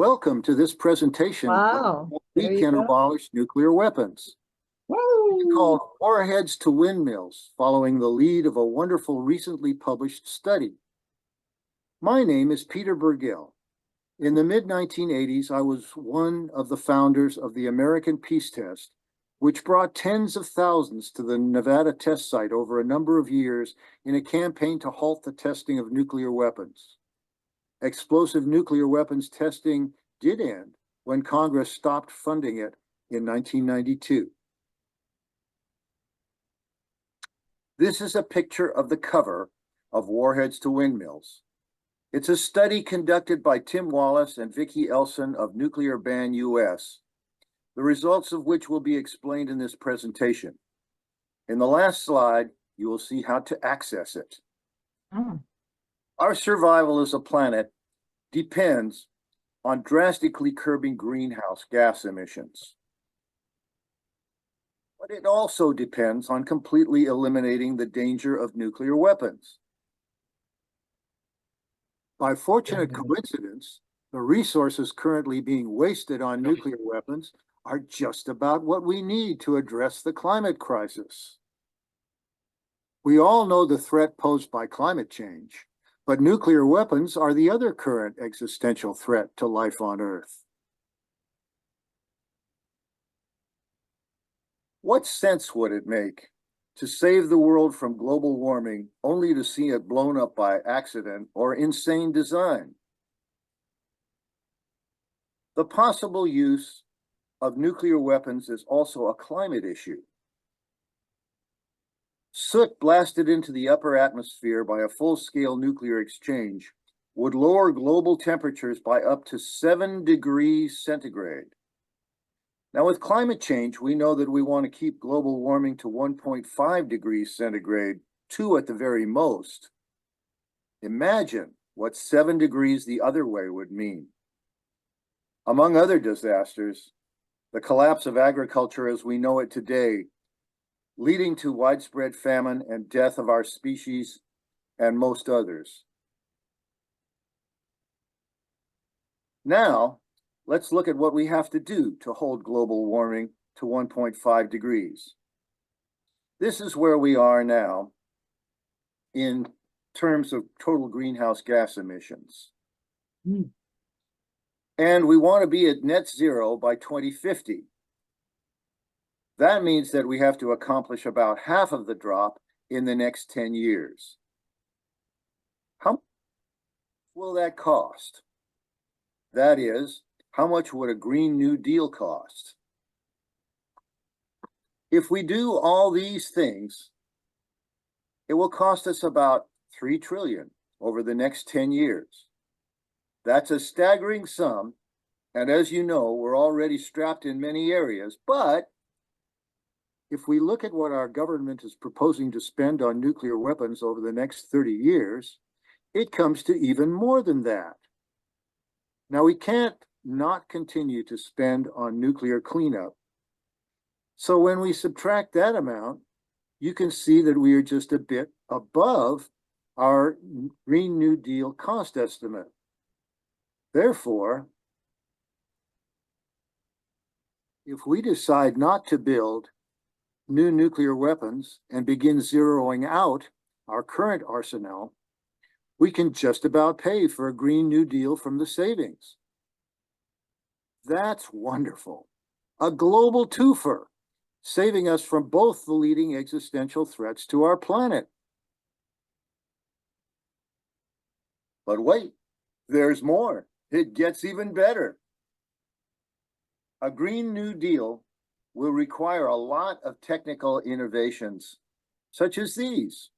Welcome to this presentation of Wow, how there we you can go. abolish nuclear weapons. It's Woo! called Warheads to Windmills, following the lead of a wonderful recently published study. My name is Peter Bergel. In the mid-1980s, I was one of the founders of the American Peace Test, which brought tens of thousands to the Nevada test site over a number of years in a campaign to halt the testing of nuclear weapons. Explosive nuclear weapons testing did end when Congress stopped funding it in 1992. This is a picture of the cover of Warheads to Windmills. It's a study conducted by Tim Wallace and Vicki Elson of Nuclear Ban US, the results of which will be explained in this presentation. In the last slide, you will see how to access it. Oh. Our survival as a planet depends on drastically curbing greenhouse gas emissions. But it also depends on completely eliminating the danger of nuclear weapons. By fortunate coincidence, the resources currently being wasted on nuclear weapons are just about what we need to address the climate crisis. We all know the threat posed by climate change, but nuclear weapons are the other current existential threat to life on Earth. What sense would it make to save the world from global warming only to see it blown up by accident or insane design? The possible use of nuclear weapons is also a climate issue. Soot blasted into the upper atmosphere by a full-scale nuclear exchange would lower global temperatures by up to 7 degrees centigrade. Now, with climate change, we know that we want to keep global warming to 1.5 degrees centigrade, 2 at the very most. Imagine what 7 degrees the other way would mean. Among other disasters, the collapse of agriculture as we know it today, leading to widespread famine and death of our species and most others. Now, let's look at what we have to do to hold global warming to 1.5 degrees. This is where we are now in terms of total greenhouse gas emissions. And we want to be at net zero by 2050. That means that we have to accomplish about half of the drop in the next 10 years. How much will that cost? That is, how much would a Green New Deal cost? If we do all these things, it will cost us about $3 trillion over the next 10 years. That's a staggering sum, and as you know, we're already strapped in many areas, but if we look at what our government is proposing to spend on nuclear weapons over the next 30 years, it comes to even more than that. Now, we can't not continue to spend on nuclear cleanup. So when we subtract that amount, you can see that we are just a bit above our Green New Deal cost estimate. Therefore, if we decide not to build new nuclear weapons and begin zeroing out our current arsenal, we can just about pay for a Green New Deal from the savings. That's wonderful. A global twofer, saving us from both the leading existential threats to our planet. But wait, there's more. It gets even better. A Green New Deal will require a lot of technical innovations, such as these.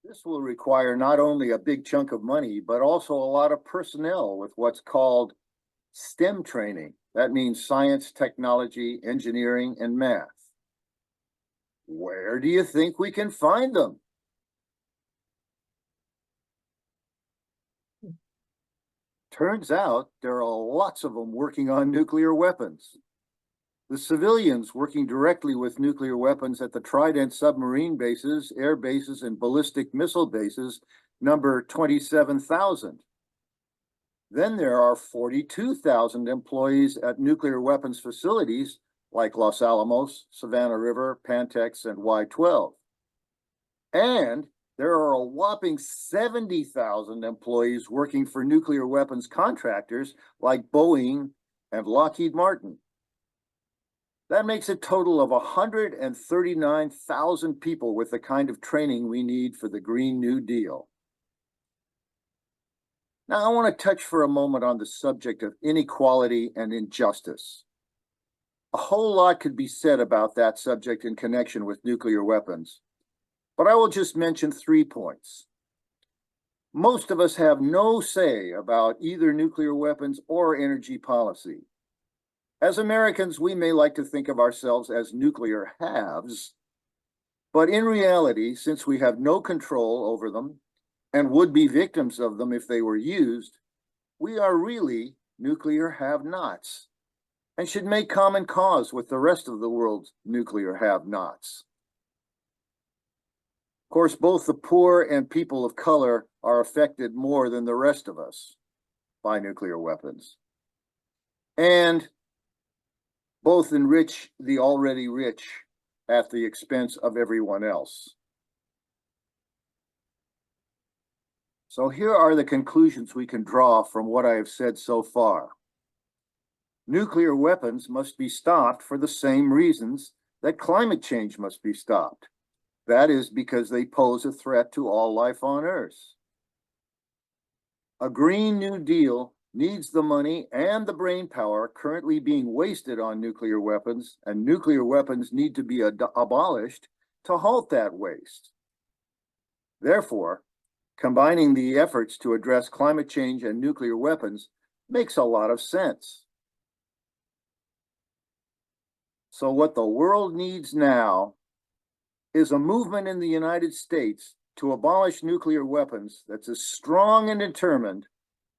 This will require not only a big chunk of money, but also a lot of personnel with what's called STEM training. That means science, technology, engineering, and math. Where do you think we can find them? Turns out there are lots of them working on nuclear weapons. The civilians working directly with nuclear weapons at the Trident submarine bases, air bases, and ballistic missile bases number 27,000. Then there are 42,000 employees at nuclear weapons facilities like Los Alamos, Savannah River, Pantex, and Y-12. And there are a whopping 70,000 employees working for nuclear weapons contractors like Boeing and Lockheed Martin. That makes a total of 139,000 people with the kind of training we need for the Green New Deal. Now, I want to touch for a moment on the subject of inequality and injustice. A whole lot could be said about that subject in connection with nuclear weapons, but I will just mention 3 points. Most of us have no say about either nuclear weapons or energy policy. As Americans, we may like to think of ourselves as nuclear haves, but in reality, since we have no control over them and would be victims of them if they were used, we are really nuclear have-nots and should make common cause with the rest of the world's nuclear have-nots. Of course, both the poor and people of color are affected more than the rest of us by nuclear weapons. And both enrich the already rich at the expense of everyone else. So here are the conclusions we can draw from what I have said so far. Nuclear weapons must be stopped for the same reasons that climate change must be stopped. That is because they pose a threat to all life on Earth. A Green New Deal needs the money and the brainpower currently being wasted on nuclear weapons, and nuclear weapons need to be abolished to halt that waste. Therefore, combining the efforts to address climate change and nuclear weapons makes a lot of sense. So what the world needs now is a movement in the United States to abolish nuclear weapons that's as strong and determined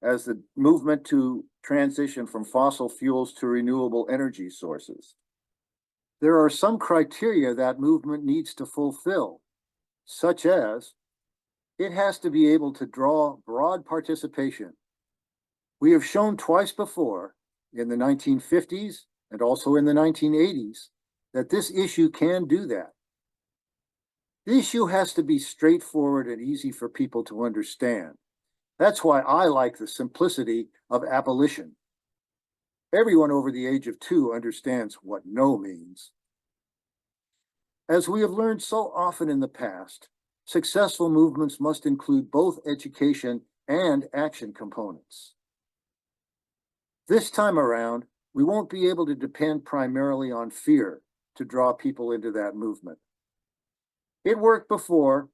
as the movement to transition from fossil fuels to renewable energy sources. There are some criteria that movement needs to fulfill, such as it has to be able to draw broad participation. We have shown twice before, in the 1950s and also in the 1980s, that this issue can do that. The issue has to be straightforward and easy for people to understand. That's why I like the simplicity of abolition. Everyone over the age of 2 understands what no means. As we have learned so often in the past, successful movements must include both education and action components. This time around, we won't be able to depend primarily on fear to draw people into that movement. It worked before,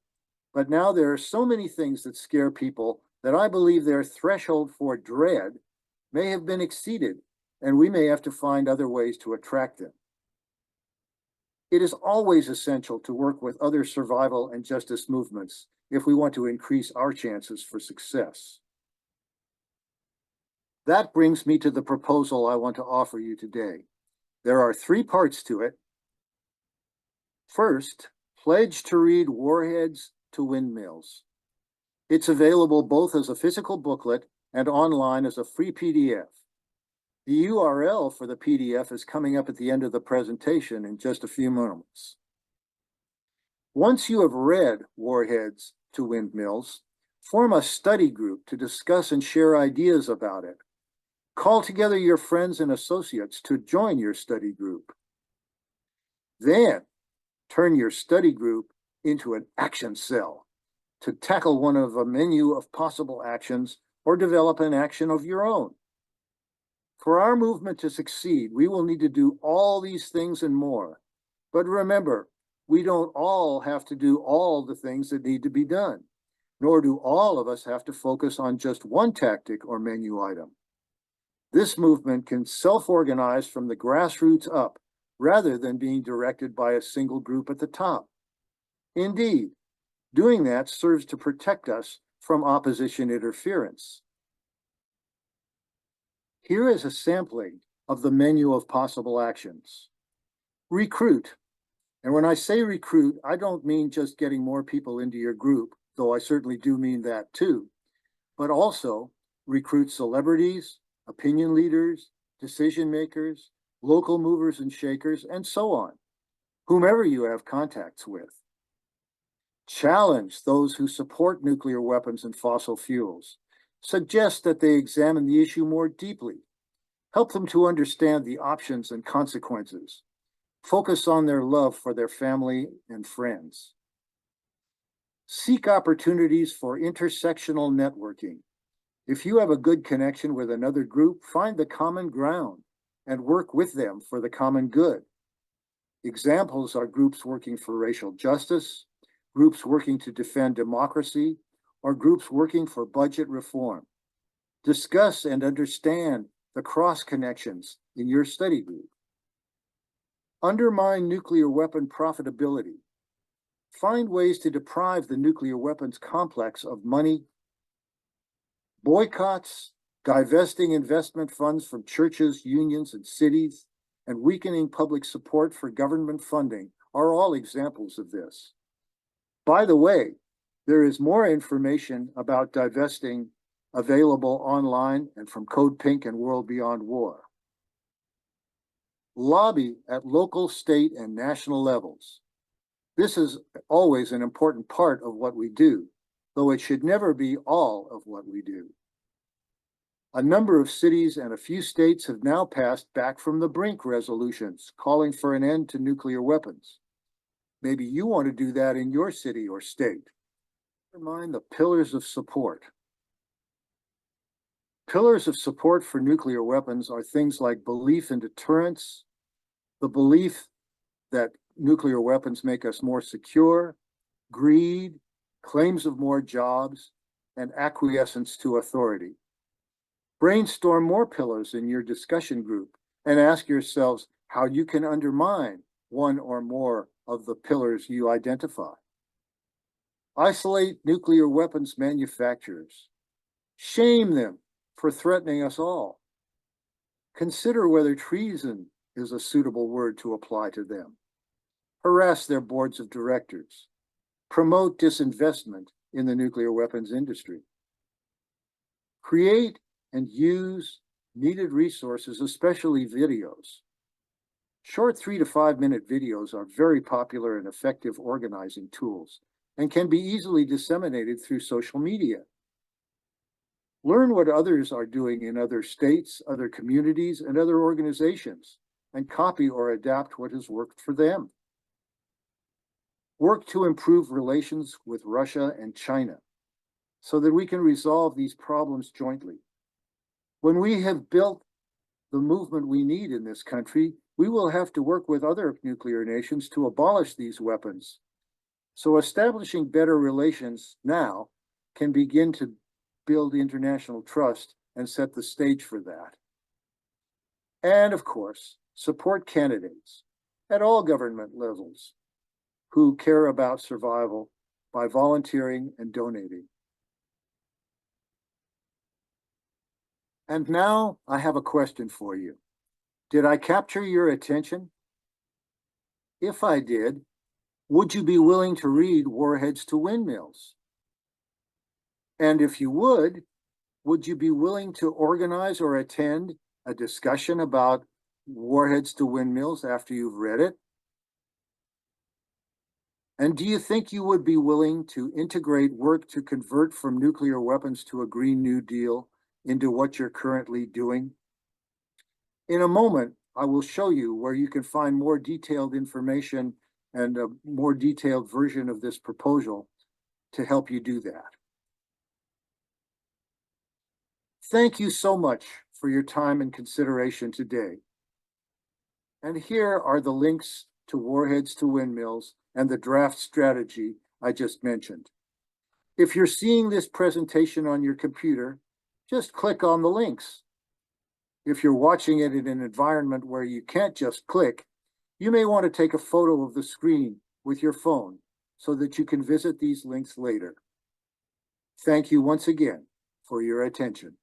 but now there are so many things that scare people that I believe their threshold for dread may have been exceeded, and we may have to find other ways to attract them. It is always essential to work with other survival and justice movements if we want to increase our chances for success. That brings me to the proposal I want to offer you today. There are 3 parts to it. First, pledge to read Warheads to Windmills. It's available both as a physical booklet and online as a free PDF. The URL for the PDF is coming up at the end of the presentation in just a few moments. Once you have read Warheads to Windmills, form a study group to discuss and share ideas about it. Call together your friends and associates to join your study group. Then, turn your study group into an action cell to tackle one of a menu of possible actions or develop an action of your own. For our movement to succeed, we will need to do all these things and more. But remember, we don't all have to do all the things that need to be done, nor do all of us have to focus on just one tactic or menu item. This movement can self-organize from the grassroots up, rather than being directed by a single group at the top. Indeed, doing that serves to protect us from opposition interference. Here is a sampling of the menu of possible actions. Recruit. And when I say recruit, I don't mean just getting more people into your group, though I certainly do mean that too, but also recruit celebrities, opinion leaders, decision makers, local movers and shakers, and so on, whomever you have contacts with. Challenge those who support nuclear weapons and fossil fuels. Suggest that they examine the issue more deeply. Help them to understand the options and consequences. Focus on their love for their family and friends. Seek opportunities for intersectional networking. If you have a good connection with another group, find the common ground and work with them for the common good. Examples are groups working for racial justice, groups working to defend democracy, or groups working for budget reform. Discuss and understand the cross connections in your study group. Undermine nuclear weapon profitability. Find ways to deprive the nuclear weapons complex of money. Boycotts, divesting investment funds from churches, unions, and cities, and weakening public support for government funding are all examples of this. By the way, there is more information about divesting available online and from Code Pink and World Beyond War. Lobby at local, state, and national levels. This is always an important part of what we do, though it should never be all of what we do. A number of cities and a few states have now passed back from the brink resolutions calling for an end to nuclear weapons. Maybe you want to do that in your city or state. Undermine the pillars of support. Pillars of support for nuclear weapons are things like belief in deterrence, the belief that nuclear weapons make us more secure, greed, claims of more jobs, and acquiescence to authority. Brainstorm more pillars in your discussion group and ask yourselves how you can undermine one or more of the pillars you identify. Isolate nuclear weapons manufacturers. Shame them for threatening us all. Consider whether treason is a suitable word to apply to them. Harass their boards of directors. Promote disinvestment in the nuclear weapons industry. Create and use needed resources, especially videos. Short 3 to 5 minute videos are very popular and effective organizing tools and can be easily disseminated through social media. Learn what others are doing in other states, other communities, and other organizations, and copy or adapt what has worked for them. Work to improve relations with Russia and China so that we can resolve these problems jointly. When we have built the movement we need in this country, we will have to work with other nuclear nations to abolish these weapons. So establishing better relations now can begin to build international trust and set the stage for that. And of course, support candidates at all government levels who care about survival by volunteering and donating. And now I have a question for you. Did I capture your attention? If I did, would you be willing to read Warheads to Windmills? And if you would you be willing to organize or attend a discussion about Warheads to Windmills after you've read it? And do you think you would be willing to integrate work to convert from nuclear weapons to a Green New Deal into what you're currently doing? In a moment, I will show you where you can find more detailed information and a more detailed version of this proposal to help you do that. Thank you so much for your time and consideration today. And here are the links to Warheads to Windmills and the draft strategy I just mentioned. If you're seeing this presentation on your computer, just click on the links. If you're watching it in an environment where you can't just click, you may want to take a photo of the screen with your phone so that you can visit these links later. Thank you once again for your attention.